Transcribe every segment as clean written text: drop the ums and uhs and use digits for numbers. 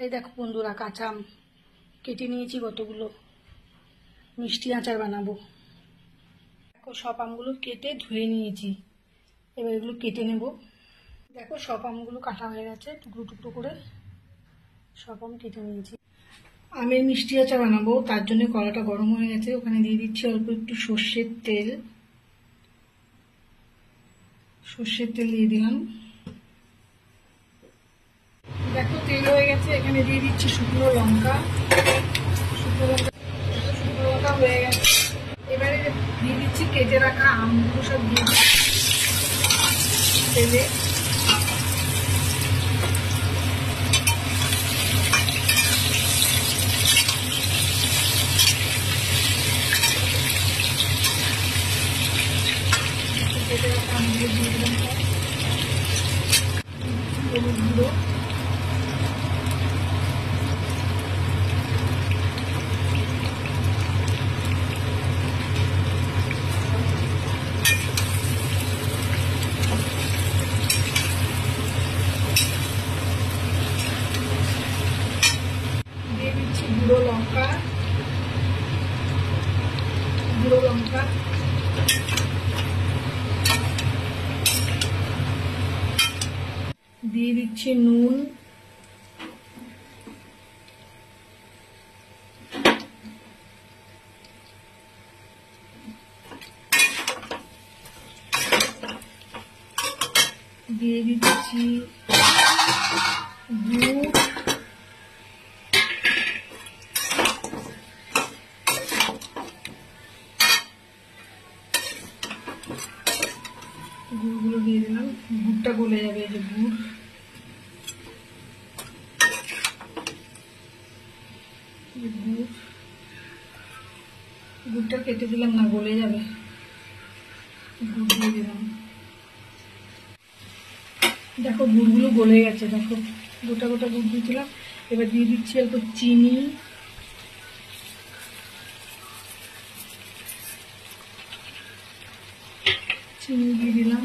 এই দেখো বন্ধুরা, কাঁচা আম কেটে নিয়েছি কতগুলো, মিষ্টি আচার বানাবো। দেখো সব আমগুলো কেটে ধুয়ে নিয়েছি, এবার এগুলো কেটে নেব। দেখো সব আমগুলো কাটা হয়ে গেছে, টুকরো টুকরো করে সব আম কেটে নিয়েছি। আমের মিষ্টি আচার বানাবো, তার জন্য কড়াটা গরম হয়ে গেছে, ওখানে দিয়ে দিচ্ছি অল্প একটু সর্ষের তেল। সর্ষের তেল দিয়ে দিলাম। দেখো তেল হয়ে গেছে, এখানে দিয়ে দিচ্ছি শুকনো লঙ্কা। শুকনো লঙ্কা হয়ে গেছে, এবারে দিয়ে দিচ্ছি কেটে রাখা আমগুলো, সব দিয়ে দিচ্ছি তেলে। কেটে রাখা আমগুলো দিয়ে দিলাম, হলুদ গুঁড়ো, দিয়ে দিচ্ছি গুঁড়ো লঙ্কা, দিয়ে দিচ্ছি নুন, দিয়ে দিচ্ছি গুড়, গুড়গুলো দিয়ে দিলাম, গুড়টা গলে যাবে। এই যে গুড়টা কেটে দিলাম না, গলে যাবে, গুড় দিয়ে দিলাম। দেখো গুড়গুলো গলে গেছে, দেখো গোটা গোটা গুড় দিয়েছিলাম। এবার দিয়ে দিচ্ছি অল্প চিনি, দিয়ে দিলাম।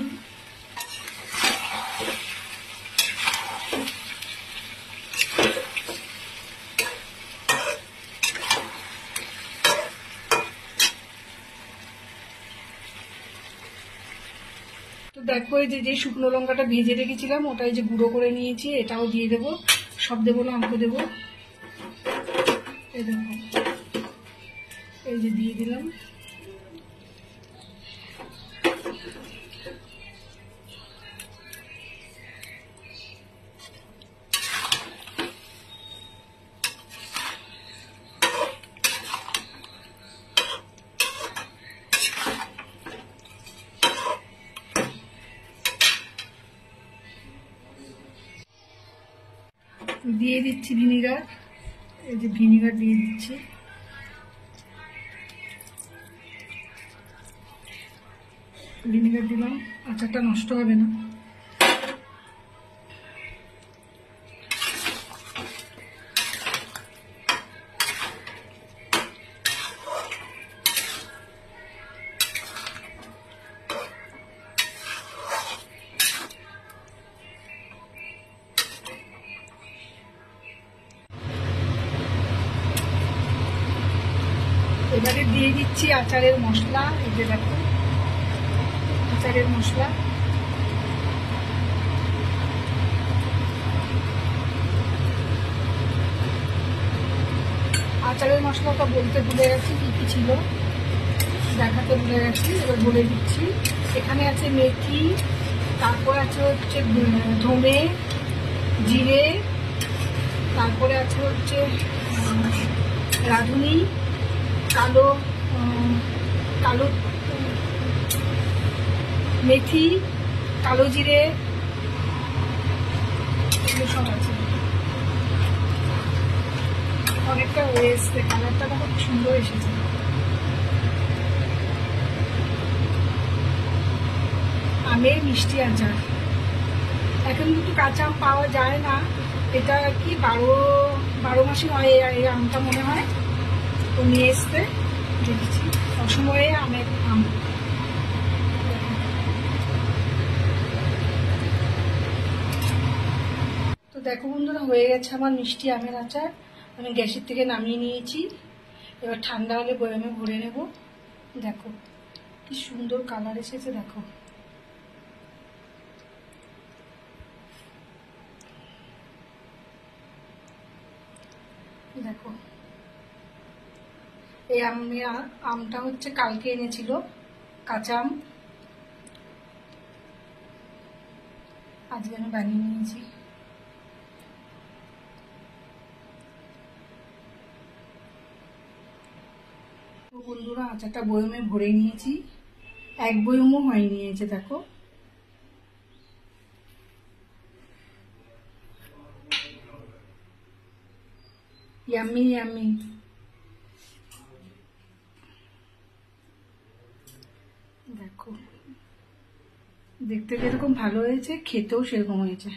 তো দেখো এই যে শুকনো লঙ্কাটা ভেজে রেখেছিলাম, ওটাই যে গুঁড়ো করে নিয়েছি, এটাও দিয়ে দেবো। সব দেবো না, অল্প দেবো। এই দেখো, এই যে দিয়ে দিলাম। দিয়ে দিচ্ছি ভিনিগার, এই যে ভিনিগার দিয়ে দিচ্ছি। ভিনিগার দিলাম, আচারটা নষ্ট হবে না। এবারে দিয়ে দিচ্ছি আচারের মশলা, এই যে দেখো আচারের মশলা। আচারের মশলাটা বলতে ভুলে গেছি, কি কি ছিল দেখাতে ভুলে গেছি, এবার বলে দিচ্ছি। এখানে আছে মেথি, তারপর আছে হচ্ছে ধনে, জিরে, তারপরে আছে হচ্ছে রাঁধুনি, কালো কালো মেথি, কালো জিরে, এগুলো সব আছে। অনেকটা হয়ে এসছে, কালারটা খুব সুন্দর এসেছে। আমের মিষ্টি আচার, এখন কিন্তু কাঁচা আম পাওয়া যায় না, এটা কি 12 মাসই হয় এই আমটা মনে হয়, তো নিয়ে এসতে দেখেছি অসময়ে আমের আম। তো দেখো বন্ধুরা, হয়ে গেছে আমার মিষ্টি আমের আচার। আমি গ্যাসের থেকে নামিয়ে নিয়েছি। এবার ঠান্ডা হলে বয়ামে ভরে নেব। দেখো কি সুন্দর কালার এসেছে, দেখো। দেখো এই আমটা হচ্ছে কালকে এনেছিল, কাঁচা আম। আজকে আমি বানিয়ে নিয়েছি। বন্ধুরা, আচারটা বয়মে ভরে নিয়েছি। এক বয়মও হয়নি, নিয়েছে দেখো। Yummy yummy. দেখো দেখতে যেরকম ভালো হয়েছে, খেতেও সেরকম হয়েছে।